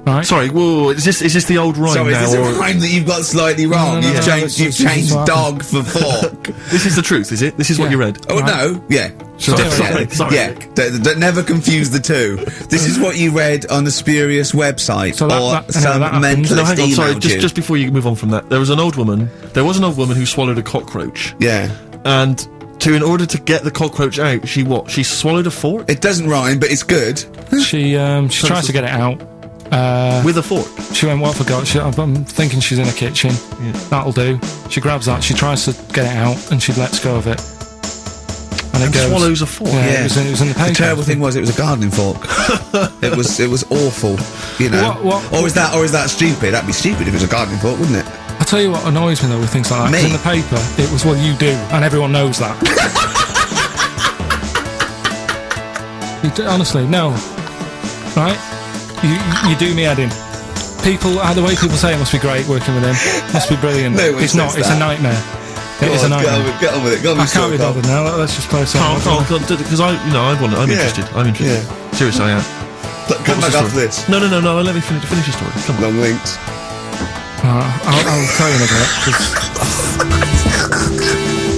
Right. Sorry, whoa, is this the old rhyme Sorry, now? is this or- a rhyme that you've got slightly wrong? no, You've no, changed, it's you've just changed what dog for fork. This is the truth, is it? This is what you read? Oh, Right. no, yeah. Sorry, sorry. Yeah, never confuse the two. This is what you read on the spurious website, So that- or that- some that happened. mentalist No, hang on, sorry, emailed you. just before you move on from that, there was an old woman who swallowed a cockroach, Yeah. and in order to get the cockroach out, she swallowed a fork? It doesn't rhyme, but it's good. She tries to get it out. With a fork? She went, what I forgot? I'm thinking she's in the kitchen. That'll do. She grabs that. She tries to get it out, and she lets go of it. And it goes. Swallows a fork? Yeah, Yeah. It was in the paper. The terrible thing was, it was a gardening fork. it was awful, you know. What- Or is that stupid? That'd be stupid if it was a gardening fork, wouldn't it? I'll tell you what annoys me though with things like that. 'Cause Me? in the paper, it was, well, you do, and everyone knows that. Honestly, no. Right? You do me head in. People, the way people say it must be great working with him. Must be brilliant. No one It's not. says It's that. a nightmare. It Go is a on, nightmare. get on with it. Go on I with can't be Carl. bothered now. Let's just play something. Because I'm Yeah. interested. I'm interested. Yeah. Seriously, I am. Come What's back the after story? this. No, let me finish the story. Come on. Long links. I'll tell you in a bit. 'Cause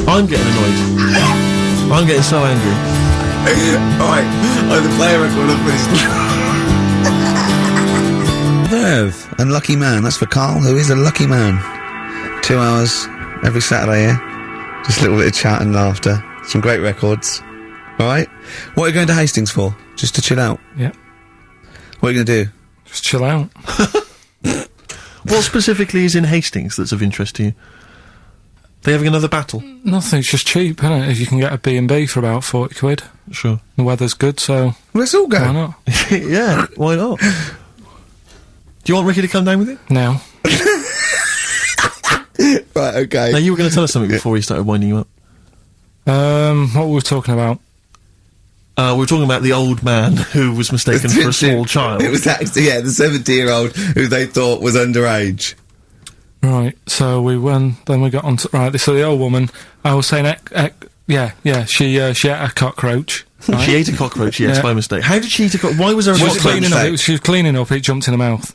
I'm getting annoyed. I'm getting so angry. Alright, the player record of this. Verve, unlucky man. That's for Carl, who is a lucky man. 2 hours every Saturday, yeah? Just a little bit of chat and laughter. Some great records. Alright? What are you going to Hastings for? Just to chill out? yeah, What are you going to do? just chill out. What specifically is in Hastings that's of interest to you? They having another battle? Nothing. It's just cheap, isn't it? If you can get a B&B for about 40 quid. Sure. The weather's good, so Let's all go. why not? Yeah, why not? Do you want Ricky to come down with you? Now. Right, okay. Now, you were going to tell us something before we started winding you up. What were we talking about? We were talking about the old man who was mistaken for a small child. It was actually, yeah, the 70-year-old who they thought was underage. Right, so we went, then we got on to, right, so the old woman, I was saying, she ate a cockroach. Right? She ate a cockroach, yes, Yeah. by mistake. How did she eat a cockroach? Why was there a She was cockroach? cleaning up, she was cleaning up, it jumped in her mouth.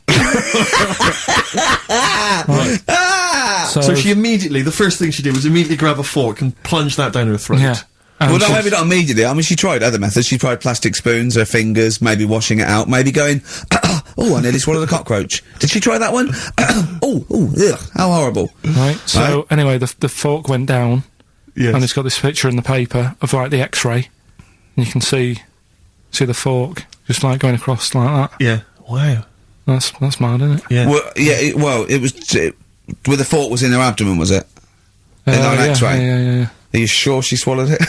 Right. So she immediately, the first thing she did was immediately grab a fork and plunge that down her throat. Yeah. Well, no, she- maybe not immediately. I mean, she tried other methods. She tried plastic spoons, her fingers, maybe washing it out, maybe going, oh, I nearly swallowed a cockroach. Did she try that one? Ugh, how horrible. Right, so anyway, the fork went down, Yes. and it's got this picture in the paper of, like, the x-ray, and you can see the fork, just, like, going across like that. Yeah. Wow. That's mad, isn't it? Yeah. Well, it was, where the fork was in her abdomen, was it? In an Yeah, X-ray? yeah. Are you sure she swallowed it?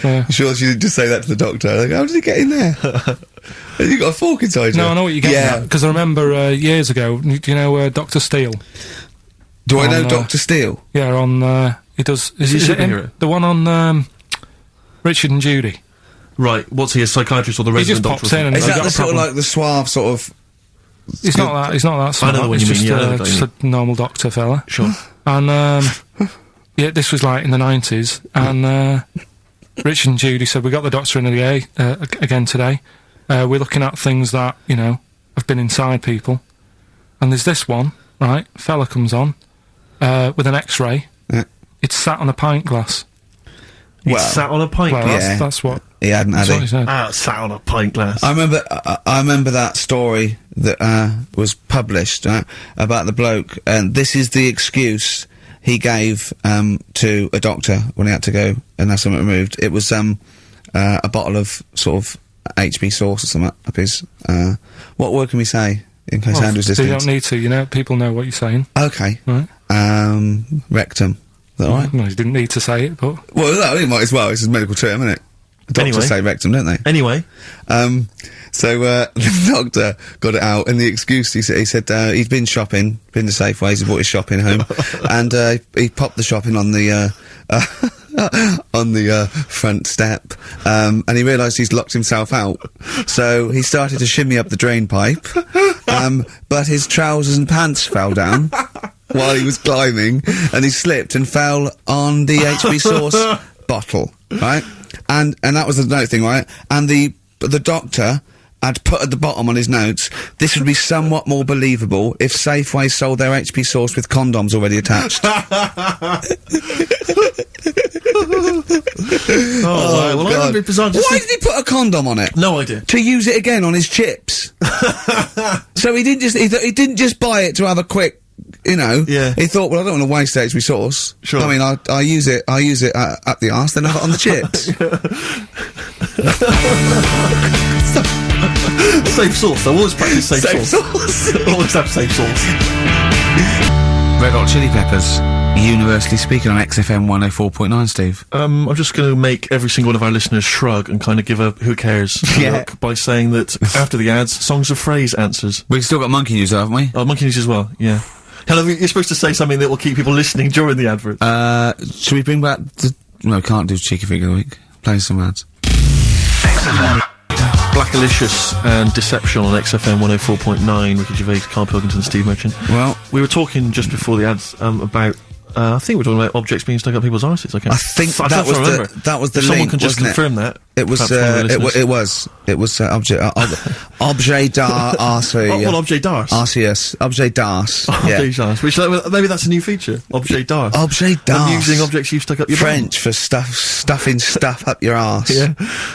Yeah. Sure she didn't just say that to the doctor? Like, how did it get in there? You got a fork inside you? No, I know what you're getting Yeah. at, because I remember years ago, do you know Dr. Steele? Do I know on, Dr. Steele? Yeah, on, he does... Is he a it him? superhero? The one on, Richard and Judy. Right. What's he, a psychiatrist or the He resident just doctor? pops in and Is he's that got the a sort of problem. like the suave sort of... He's not that smart. I know the one He's you mean, just, yeah, I know what just you a normal doctor fella. Sure. And, yeah, this was like in the 90s, and, Richard and Judy said, we got the doctor in again today. We're looking at things that, you know, have been inside people. And there's this one, right? Fella comes on, with an x-ray. Yeah. It's sat on a pint glass. He Well, sat on a pint Well, glass. Yeah. that's what, He hadn't, had that's what he? he said. Ah, sat on a pint glass. I remember that story that was published about the bloke, and this is the excuse he gave to a doctor when he had to go and have something removed. It was a bottle of sort of HB sauce or something up his. What word can we say in case Andrew's So you listening? don't need to, you know, people know what you're saying. Okay, Right. rectum. Is that all right? No, you didn't need to say it, but... Well, no, he might as well. It's a medical term, isn't it? Doctors Anyway. say rectum, don't they? Anyway. So the doctor got it out, and the excuse he said he'd been shopping, been to Safeways, he brought his shopping home, and he popped the shopping on the on the front step, and he realised he's locked himself out. So he started to shimmy up the drain pipe, but his trousers and pants fell down while he was climbing, and he slipped and fell on the HB sauce bottle, right? And that was the note thing, right? And the doctor had put at the bottom on his notes, this would be somewhat more believable if Safeway sold their HP sauce with condoms already attached. Well, I remember it bizarre. Why did he put a condom on it? No idea. To use it again on his chips. So he didn't just buy it to have a quick, you know. Yeah. He thought, well, I don't want to waste HP sauce. Sure. I mean, I use it at the arse, then I have it on the chips. Safe sauce, though. Always practice safe sauce. Always have safe sauce. Red Hot Chili Peppers, universally speaking on XFM 104.9, Steve. I'm just going to make every single one of our listeners shrug and kind of give a who cares look by saying that after the ads, Songs of Phrase answers. We've still got Monkey News, haven't we? Oh, Monkey News as well, yeah. Hello, you're supposed to say something that will keep people listening during the advert. Should we bring back the... No, can't do Cheeky Figure of the Week. Play some ads. Blackalicious and Deception on XFM 104.9, Ricky Gervais, Carl Pilkington, Steve Merchant. Well, we were talking just before the ads about I think we're talking about objects being stuck up people's arses. Okay. I think that was the if someone link, can just confirm that. It was objet d'art What objet d'art? RCS objet d'art. Objet d'art. Which maybe that's a new feature. Objet d'art. Objet d'art. Using objects you've stuck up your French for stuffing stuff up your arse. Yeah.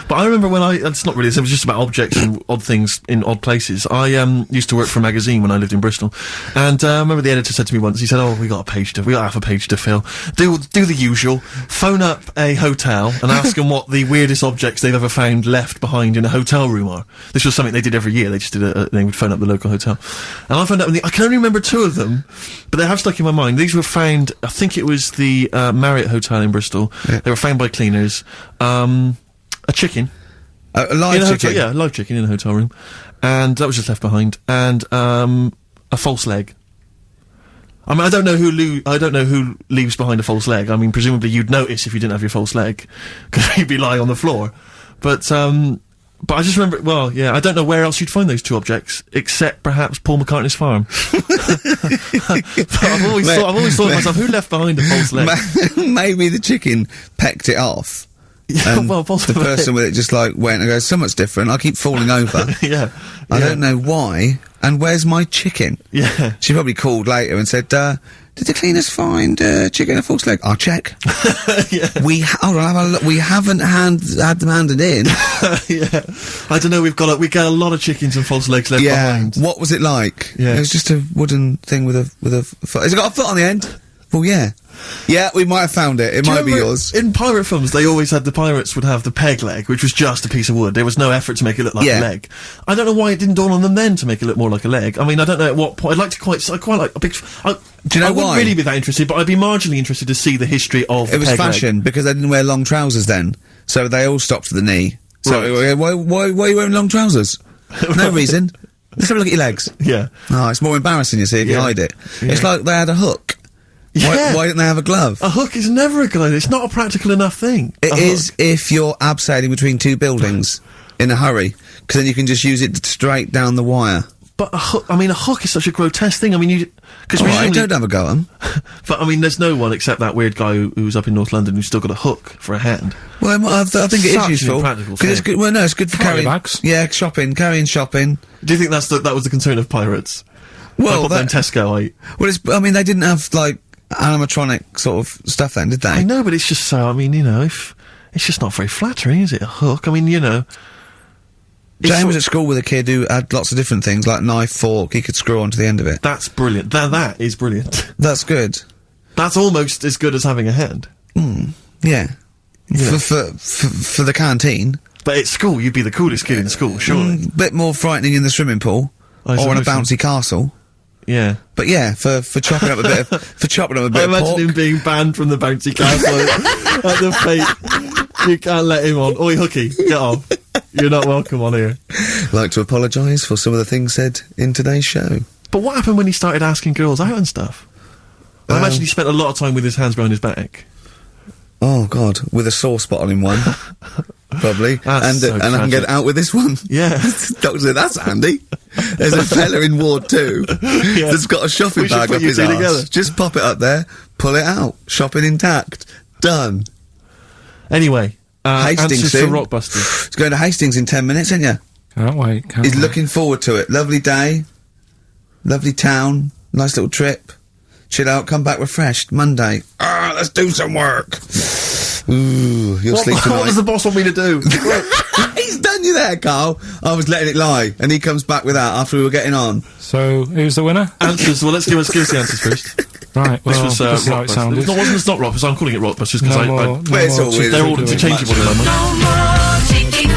But I remember when it's not really. It was just about objects and odd things in odd places. I used to work for a magazine when I lived in Bristol, and I remember the editor said to me once. He said, "Oh, we got half a page to fill. Do the usual. Phone up a hotel and ask them what the weirdest objects they've ever found left behind in a hotel room are." This was something they did every year. They just did they would phone up the local hotel, and I found out. I can only remember two of them, but they have stuck in my mind. These were found. I think it was the Marriott Hotel in Bristol. Yeah. They were found by cleaners. A chicken. A live chicken? Yeah, a live chicken in a hotel room. And that was just left behind. And, a false leg. I mean, I don't know who leaves behind a false leg. I mean, presumably you'd notice if you didn't have your false leg, because you'd be lying on the floor. But I just remember, well, yeah, I don't know where else you'd find those two objects, except perhaps Paul McCartney's farm. But I've always thought to myself, who left behind a false leg? Maybe the chicken pecked it off. Yeah, well, possibly. The person with it just like went and goes, so much different, I keep falling over. Yeah. I don't know why, and where's my chicken? Yeah. She probably called later and said, did the cleaners find chicken and a false leg? I'll check. Yeah. We haven't had them handed in. Yeah. I don't know, we got a lot of chickens and false legs left behind. What was it like? Yeah. It was just a wooden thing with a foot. Has it got a foot on the end? Well, yeah. Yeah, we might have found it. It might be yours. In pirate films, they always had the pirates would have the peg leg, which was just a piece of wood. There was no effort to make it look like a leg. I don't know why it didn't dawn on them then to make it look more like a leg. I mean, I don't know at what point. I quite like a big. Do you know I why? wouldn't really be that interested, but I'd be marginally interested to see the history of. It was peg fashion leg. because they didn't wear long trousers then, so they all stopped to the knee. So Right. why are you wearing long trousers? No reason. Let's have a look at your legs. Yeah. Oh, it's more embarrassing, you see, if you hide it. Yeah. It's like they had a hook. Yeah. Why didn't they have a glove? A hook is never a good idea. It's not a practical enough thing. It is if you're abseiling between two buildings in a hurry, because then you can just use it straight down the wire. But a hook is such a grotesque thing. I mean, because I don't have a go at 'em. But I mean, there's no one except that weird guy who's up in North London who's still got a hook for a hand. Well, I think it is useful. Because it's good. Well, no, it's good for carrying bags. Yeah, carrying shopping. Do you think that was the concern of pirates? Well, then Tesco. Well, they didn't have like animatronic sort of stuff then, did they? I know, but it's just so. I mean, if it's just not very flattering, is it? A hook. I mean, Jane was at school with a kid who had lots of different things, like knife, fork, he could screw onto the end of it. That's brilliant. That is brilliant. That's good. That's almost as good as having a hand. Yeah. For the canteen. But at school, you'd be the coolest kid in school, surely. Bit more frightening in the swimming pool. Or in a bouncy castle. Yeah. But yeah, for chopping up a bit of, I of imagine pork. him being banned from the bouncy castle at the fate. You can't let him on. Oi, Hooky, get off. You're not welcome on here. Like to apologise for some of the things said in today's show. But what happened when he started asking girls out and stuff? I imagine he spent a lot of time with his hands behind his back. Oh God, with a sore spot on him one, probably, That's so and I can get tragic. out with this one. Yeah. Doctor said, that's handy. There's a fella in Ward 2 that's got a shopping We should bag put up you his two arse. together. Just pop it up there, pull it out, shopping intact, done. Anyway, Hastings answers soon. for Rockbusters. It's going to Hastings in 10 minutes, isn't you? Can't wait. Can't He's wait. looking forward to it. Lovely day, lovely town, nice little trip. Chill out, come back refreshed. Monday. Let's do some work. Ooh, you'll sleep What tonight. does the boss want me to do? He's done you there, Carl. I was letting it lie, and he comes back with that after we were getting on. So, who's the winner? Answers. Well, give us the answers first. Right, well, This was this is how it Rockbusters. sounded. It's not Rockbusters. I'm calling it Rockbusters because No I more, no Well, it's more all cheeky weird. they're all figure. interchangeable in my mind. No more cheeky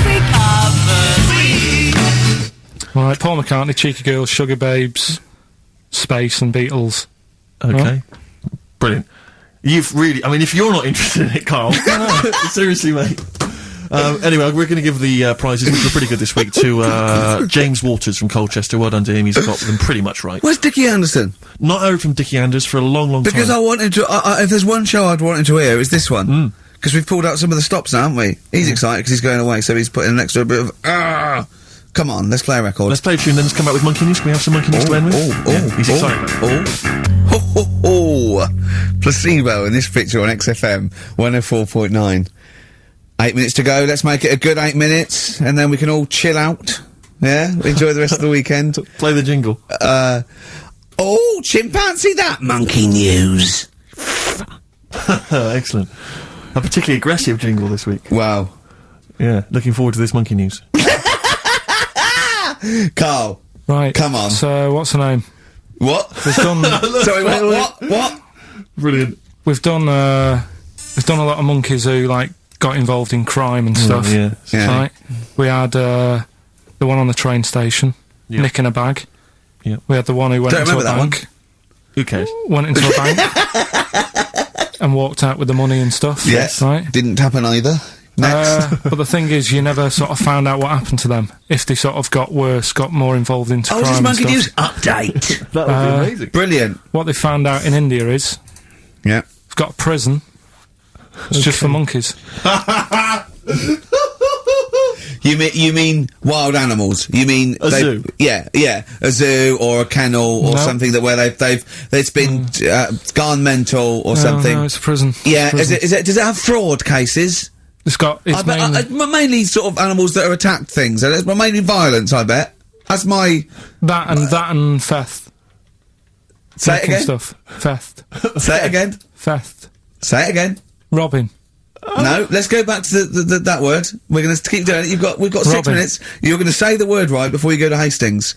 covers. Right, Paul McCartney, Cheeky Girls, Sugar Babes, Space and Beatles. Okay. Brilliant. You've really, I mean, if you're not interested in it, Carl, seriously, mate. Anyway, we're going to give the prizes, which were pretty good this week, to James Waters from Colchester. Well done to him. He's got them pretty much right. Where's Dickie Anderson? Not heard from Dickie Anders for a long, long Because time. I wanted to. If there's one show I'd wanted to hear, it's this one. Because we've pulled out some of the stops now, haven't we? He's excited because he's going away, so he's putting an extra bit of. Come on, let's play a record. Let's play a tune, then let's come back with Monkey News. Can we have some Monkey News to end with? Yeah, he's excited. Placebo in this picture on XFM 104.9. 8 minutes to go. Let's make it a good 8 minutes, and then we can all chill out. Yeah, enjoy the rest of the weekend. Play the jingle. Chimpanzee, that monkey news. Excellent. A particularly aggressive jingle this week. Wow, Yeah, looking forward to this Monkey News. Carl. Right. Come on. So, what's the name? What? We've done, Sorry, what? Brilliant. we've done a lot of monkeys who, like, got involved in crime and stuff. Yeah. Yeah. Right. We had, the one on the train station, Yeah. nicking a bag. Yeah. We had the one who went Don't into a remember that one. bank. Who cares? Went into a bank. And walked out with the money and stuff. Yes. Right. Didn't happen either. Next. But the thing is, you never sort of found out what happened to them. If they sort of got worse, got more involved into crime Just and monkey stuff. news update. That would be amazing. Brilliant. What they found out in India is, Yeah. it's got a prison. It's just for monkeys. You mean wild animals? You mean A zoo. Yeah, a zoo or a kennel or No. something that where it's been gone mental or something. No, it's a prison. Yeah, It's a prison. is it? Does it have fraud cases? It's got. It's Mainly sort of animals that are attacked things. It's mainly violence. I bet. That's my. that and theft. Say it Taking again. Stuff. Theft. Say it again. Theft. Say it again. Robbing. No, let's go back to that word. We're going to keep doing it. We've got 6 Robin. minutes. You're going to say the word right before you go to Hastings.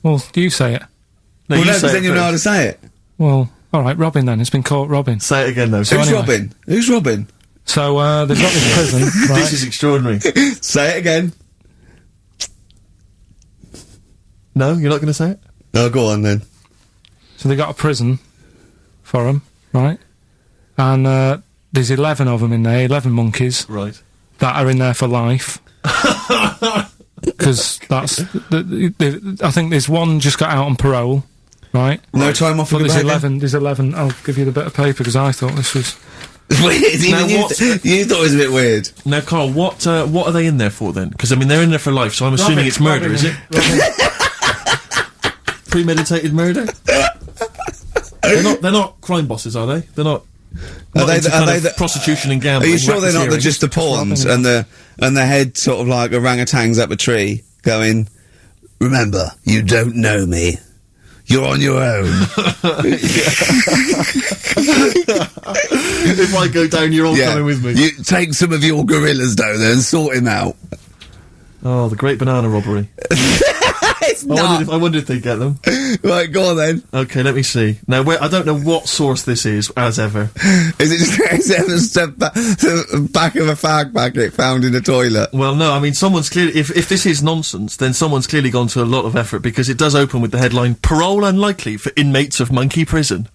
Well, do you say it? No, Well, you no, say because then it you'll know how to first. say it. Well, all right. Robbing then. It's been caught robbing. Say it again, though. Who's anyway. Robin? Who's Robin? So they've got this prison. Right? This is extraordinary. Say it again. No, you're not going to say it? Oh, go on then. So they got a prison for them, right? And there's 11 of them in there, 11 monkeys Right. that are in there for life. Because that's, I think there's one just got out on parole, right? No time off But for there's the 11, I'll give you the bit of paper because I thought this was... Weird. Now, Even what- you thought it was a bit weird. Now, Carl, what are they in there for, then? Because, I mean, they're in there for life, so I'm assuming it's murder, is it? Premeditated murder? They're not crime bosses, are they? They're not... Are they into the- kind are of they the- prostitution and Are gambling? you sure they're not racketeering? just the pawns robbing and the head sort of like orangutans up a tree going, remember, you don't know me. You're on your own. If I go down, you're all coming with me. You take some of your gorillas down there and sort him out. Oh, the great banana robbery. It's I wonder if they get them. Right, go on then. Okay, let me see. Now, I don't know what source this is, as ever. Is it just the back of a fag packet found in a toilet? Well, no, I mean, someone's clearly... If this is nonsense, then someone's clearly gone to a lot of effort, because it does open with the headline, "Parole unlikely for inmates of monkey prison."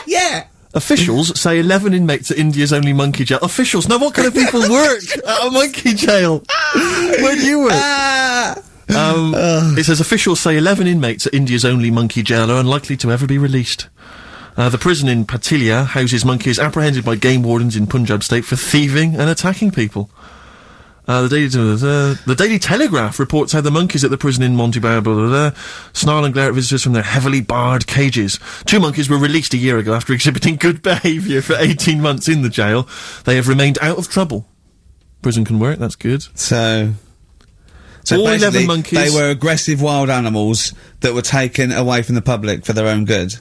Yeah. Officials say 11 inmates at India's only monkey jail. Officials? Now, what kind of people work at a monkey jail? Where do you work? It says officials say 11 inmates at India's only monkey jail are unlikely to ever be released. The prison in Patilia houses monkeys apprehended by game wardens in Punjab state for thieving and attacking people. The Daily Telegraph reports how the monkeys at the prison in Montevideo snarl and glare at visitors from their heavily barred cages. 2 monkeys were released a year ago after exhibiting good behaviour for 18 months in the jail. They have remained out of trouble. Prison can work, that's good. So all 11 basically, monkeys... they were aggressive wild animals that were taken away from the public for their own good.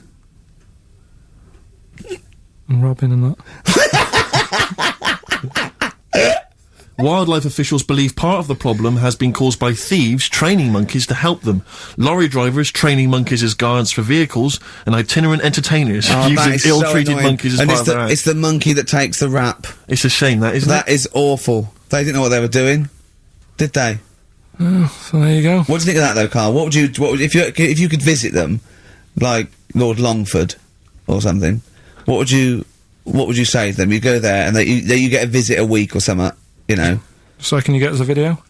And Robin and that. Wildlife officials believe part of the problem has been caused by thieves training monkeys to help them. Lorry drivers training monkeys as guards for vehicles, and itinerant entertainers using ill-treated monkeys as part of their act. It's the monkey that takes the rap. It's a shame, that, isn't it? That is awful. They didn't know what they were doing, did they? Oh, so there you go. What do you think of that, though, Carl? What would you if you could visit them, like Lord Longford or something? What would you say to them? You go there and you get a visit a week or something. You know. So can you get us a video?